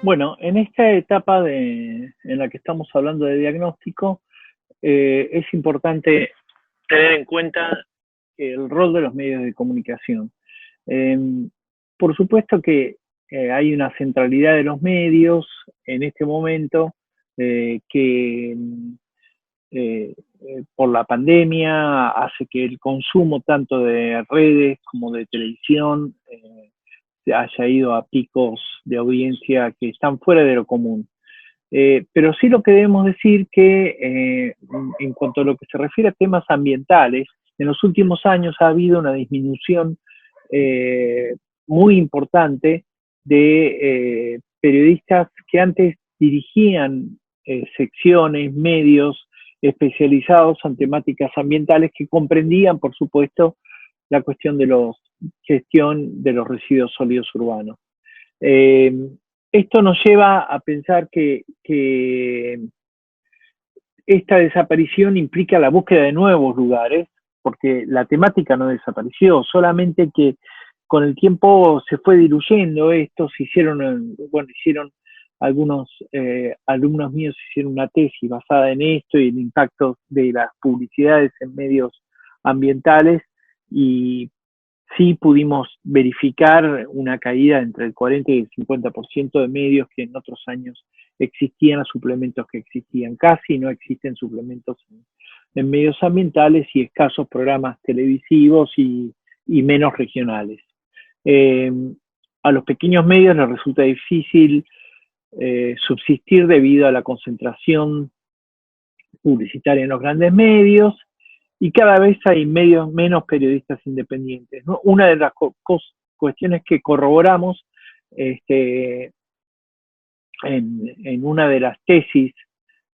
Bueno, en esta etapa en la que estamos hablando de diagnóstico, es importante tener en cuenta el rol de los medios de comunicación. Eh, por supuesto que hay una centralidad de los medios en este momento que por la pandemia hace que el consumo tanto de redes como de televisión haya ido a picos de audiencia que están fuera de lo común. Pero sí lo que debemos decir que en cuanto a lo que se refiere a temas ambientales, en los últimos años ha habido una disminución eh, muy importante de periodistas que antes dirigían secciones, medios especializados en temáticas ambientales que comprendían, por supuesto, la cuestión de la gestión de los residuos sólidos urbanos. Eh, Esto nos lleva a pensar que esta desaparición implica la búsqueda de nuevos lugares, porque la temática no desapareció, solamente que con el tiempo se fue diluyendo esto, hicieron algunos alumnos míos hicieron una tesis basada en esto y el impacto de las publicidades en medios ambientales y sí pudimos verificar una caída entre el 40 y el 50% de medios que en otros años existían, suplementos que existían. Casi no existen suplementos en medios ambientales y escasos programas televisivos y menos regionales. Eh, a los pequeños medios les resulta difícil subsistir debido a la concentración publicitaria en los grandes medios y cada vez hay menos periodistas independientes, ¿no? Una de las cuestiones que corroboramos este, en una de las tesis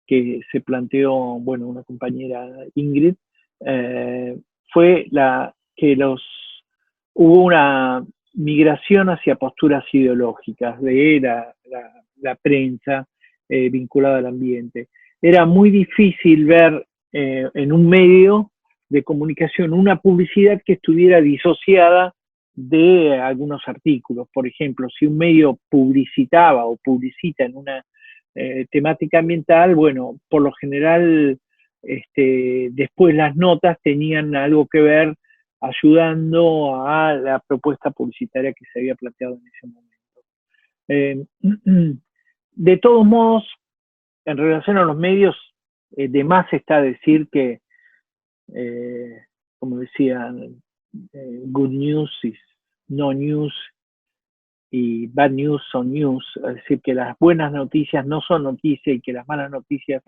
que se planteó, bueno, una compañera Ingrid, eh, fue que hubo una migración hacia posturas ideológicas de la prensa vinculada al ambiente. Era muy difícil ver en un medio de comunicación una publicidad que estuviera disociada de algunos artículos. Por ejemplo, si un medio publicitaba o publicita en una temática ambiental, bueno, por lo general después las notas tenían algo que ver ayudando a la propuesta publicitaria que se había planteado en ese momento. De todos modos, en relación a los medios, de más está decir que, eh, como decían, good news is no news y bad news son news, es decir, que las buenas noticias no son noticias y que las malas noticias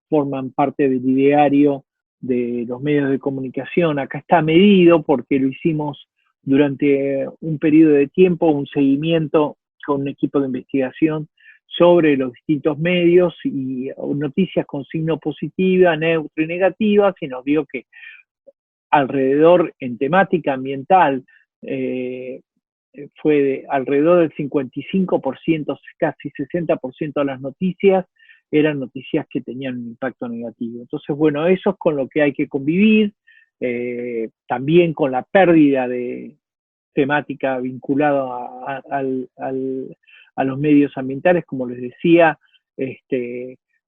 forman parte del ideario de los medios de comunicación. Acá está medido porque lo hicimos durante un periodo de tiempo, un seguimiento con un equipo de investigación sobre los distintos medios y noticias con signo positiva, neutro y negativa, y nos dio que alrededor en temática ambiental fue de alrededor del 55%, casi 60% de las noticias eran noticias que tenían un impacto negativo. Entonces, bueno, eso es con lo que hay que convivir, también con la pérdida de temática vinculada a los medios ambientales, como les decía,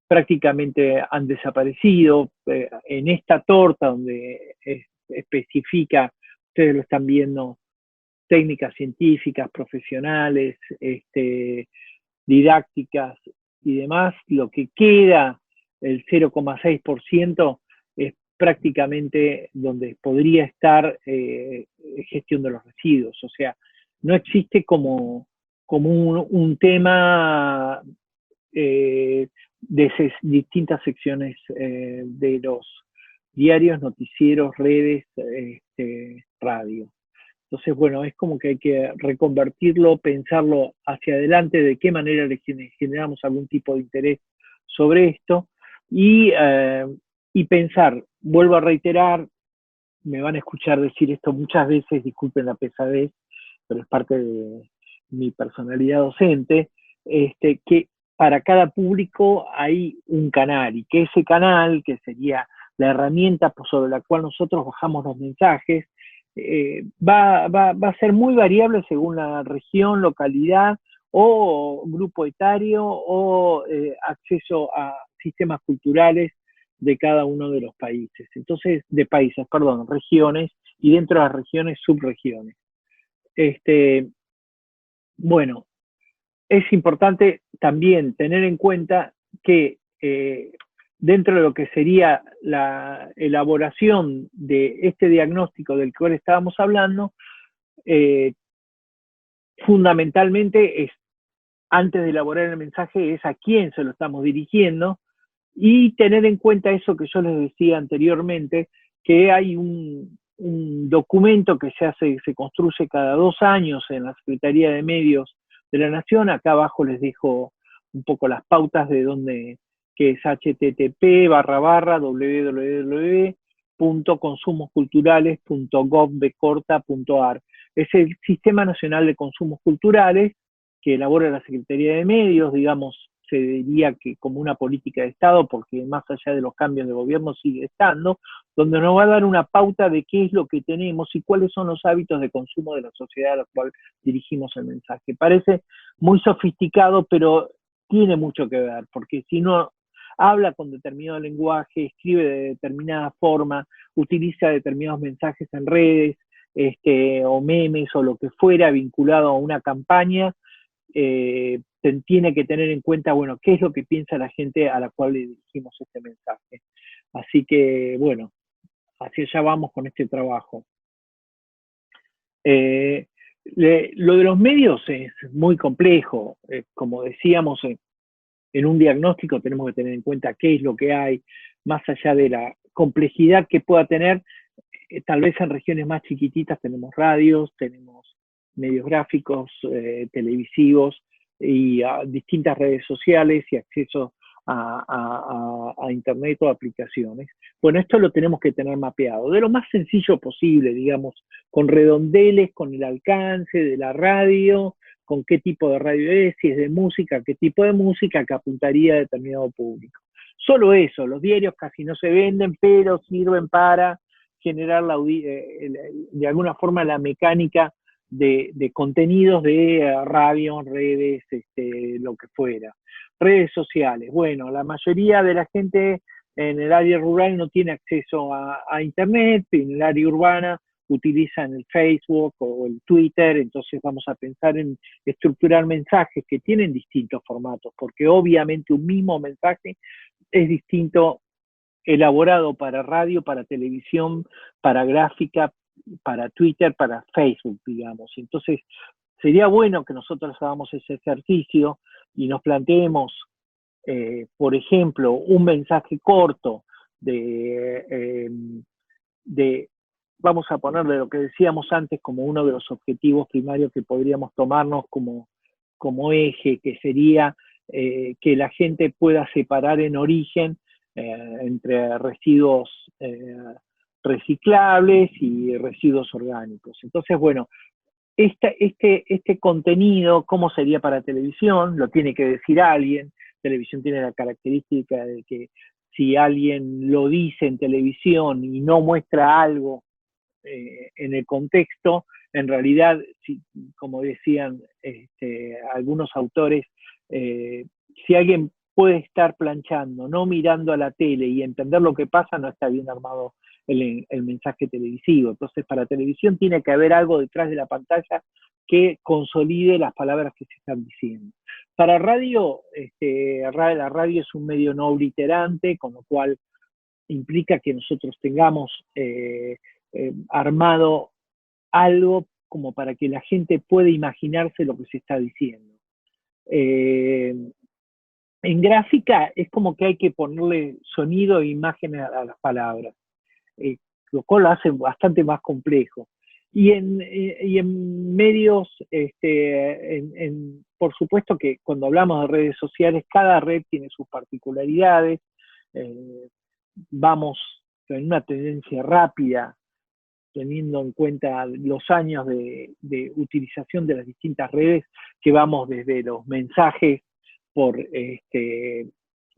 prácticamente han desaparecido. En esta torta donde especifica, ustedes lo están viendo, técnicas científicas, profesionales, didácticas y demás, lo que queda, el 0,6%, es prácticamente donde podría estar gestión de los residuos. O sea, no existe como un tema de distintas secciones de los diarios, noticieros, redes, radio. Entonces, bueno, es como que hay que reconvertirlo, pensarlo hacia adelante, de qué manera le generamos algún tipo de interés sobre esto y pensar, vuelvo a reiterar, me van a escuchar decir esto muchas veces, disculpen la pesadez, pero es parte de mi personalidad docente, que para cada público hay un canal, y que ese canal, que sería la herramienta sobre la cual nosotros bajamos los mensajes, va a ser muy variable según la región, localidad o grupo etario o acceso a sistemas culturales de cada uno de los países. Entonces, de países, perdón, regiones, y dentro de las regiones, subregiones. Este, bueno, es importante también tener en cuenta que dentro de lo que sería la elaboración de este diagnóstico del cual estábamos hablando, eh, fundamentalmente es, antes de elaborar el mensaje, es a quién se lo estamos dirigiendo, y tener en cuenta eso que yo les decía anteriormente, que hay un documento que se construye cada 2 años en la Secretaría de Medios de la Nación. Acá abajo les dejo un poco las pautas de donde, que es http://www.consumosculturales.gov.ar. Es el Sistema Nacional de Consumos Culturales que elabora la Secretaría de Medios, digamos, se diría que como una política de Estado, porque más allá de los cambios de gobierno sigue estando, donde nos va a dar una pauta de qué es lo que tenemos y cuáles son los hábitos de consumo de la sociedad a la cual dirigimos el mensaje. Parece muy sofisticado, pero tiene mucho que ver, porque si uno habla con determinado lenguaje, escribe de determinada forma, utiliza determinados mensajes en redes, o memes o lo que fuera vinculado a una campaña, tiene que tener en cuenta, bueno, qué es lo que piensa la gente a la cual le dirigimos este mensaje. Así que, bueno, hacia allá vamos con este trabajo. Lo de los medios es muy complejo. Como decíamos, en un diagnóstico tenemos que tener en cuenta qué es lo que hay, más allá de la complejidad que pueda tener. Tal vez en regiones más chiquititas tenemos radios, tenemos medios gráficos, televisivos y distintas redes sociales y acceso a internet o aplicaciones. Bueno, esto lo tenemos que tener mapeado, de lo más sencillo posible, digamos, con redondeles, con el alcance de la radio, con qué tipo de radio es, si es de música, qué tipo de música que apuntaría a determinado público. Solo eso, los diarios casi no se venden, pero sirven para generar de alguna forma la mecánica de contenidos de radio, redes, lo que fuera. Redes sociales, bueno, la mayoría de la gente en el área rural no tiene acceso a internet, en el área urbana utilizan el Facebook o el Twitter, entonces vamos a pensar en estructurar mensajes que tienen distintos formatos, porque obviamente un mismo mensaje es distinto elaborado para radio, para televisión, para gráfica, para Twitter, para Facebook, digamos. Entonces, sería bueno que nosotros hagamos ese ejercicio y nos planteemos, por ejemplo, un mensaje corto de, vamos a ponerle lo que decíamos antes como uno de los objetivos primarios que podríamos tomarnos como eje, que sería que la gente pueda separar en origen entre residuos reciclables y residuos orgánicos. Entonces, bueno, este contenido, ¿cómo sería para televisión? Lo tiene que decir alguien. Televisión tiene la característica de que si alguien lo dice en televisión y no muestra algo en el contexto, en realidad, si, como decían algunos autores, si alguien puede estar planchando, no mirando a la tele y entender lo que pasa, no está bien armado el mensaje televisivo. Entonces, para televisión tiene que haber algo detrás de la pantalla que consolide las palabras que se están diciendo. Para radio, la radio es un medio no obliterante, con lo cual implica que nosotros tengamos armado algo como para que la gente pueda imaginarse lo que se está diciendo. En gráfica es como que hay que ponerle sonido e imágenes a las palabras, lo cual lo hace bastante más complejo. Y en medios, por supuesto que cuando hablamos de redes sociales, cada red tiene sus particularidades. Vamos en una tendencia rápida, teniendo en cuenta los años de utilización de las distintas redes, que vamos desde los mensajes por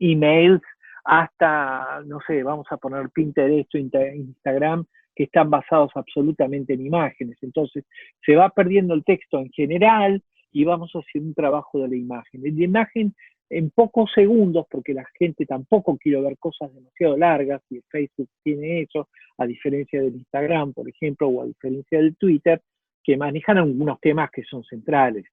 emails hasta, no sé, vamos a poner Pinterest o Instagram, que están basados absolutamente en imágenes. Entonces, se va perdiendo el texto en general y vamos hacia un trabajo de la imagen. La imagen en pocos segundos, porque la gente tampoco quiere ver cosas demasiado largas, y Facebook tiene eso, a diferencia del Instagram, por ejemplo, o a diferencia del Twitter, que manejan algunos temas que son centrales.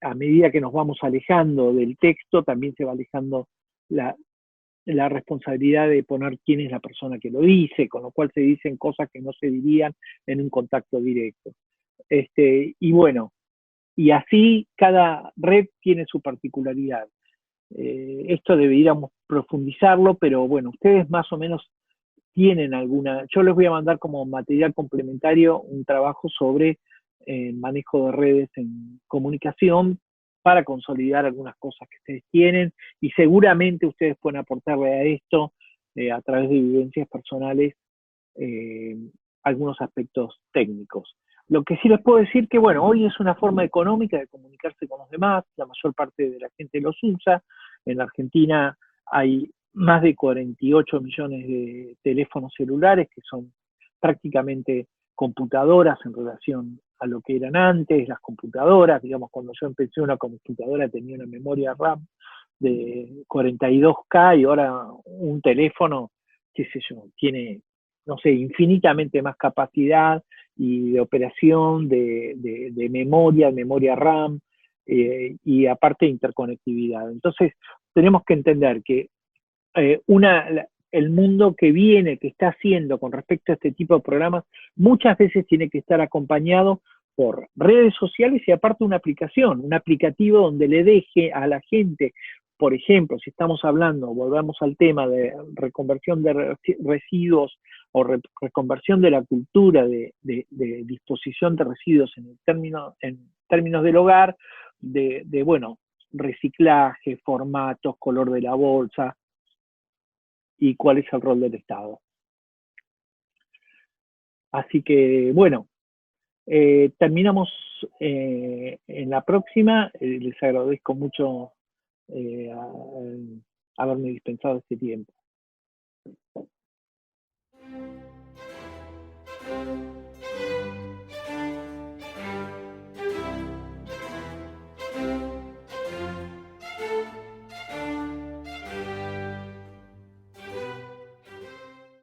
A medida que nos vamos alejando del texto, también se va alejando la responsabilidad de poner quién es la persona que lo dice, con lo cual se dicen cosas que no se dirían en un contacto directo. Y bueno, y así cada red tiene su particularidad. Esto deberíamos profundizarlo, pero bueno, ustedes más o menos tienen alguna. Yo les voy a mandar como material complementario un trabajo sobre manejo de redes en comunicación para consolidar algunas cosas que ustedes tienen, y seguramente ustedes pueden aportarle a esto a través de vivencias personales eh, algunos aspectos técnicos. Lo que sí les puedo decir que, bueno, hoy es una forma económica de comunicarse con los demás, la mayor parte de la gente los usa. En la Argentina hay más de 48 millones de teléfonos celulares que son prácticamente computadoras en relación a lo que eran antes. Las computadoras, digamos, cuando yo empecé, una computadora tenía una memoria RAM de 42K y ahora un teléfono, qué sé yo, tiene, no sé, infinitamente más capacidad y de operación, de memoria RAM, y aparte interconectividad. Entonces, tenemos que entender que el mundo que viene, que está haciendo con respecto a este tipo de programas, muchas veces tiene que estar acompañado por redes sociales y aparte una aplicación, un aplicativo donde le deje a la gente, por ejemplo, si estamos hablando, volvamos al tema de reconversión de residuos o reconversión de la cultura de disposición de residuos en términos del hogar, bueno, reciclaje, formatos, color de la bolsa, y cuál es el rol del Estado. Así que, bueno, terminamos en la próxima. Les agradezco mucho haberme dispensado este tiempo.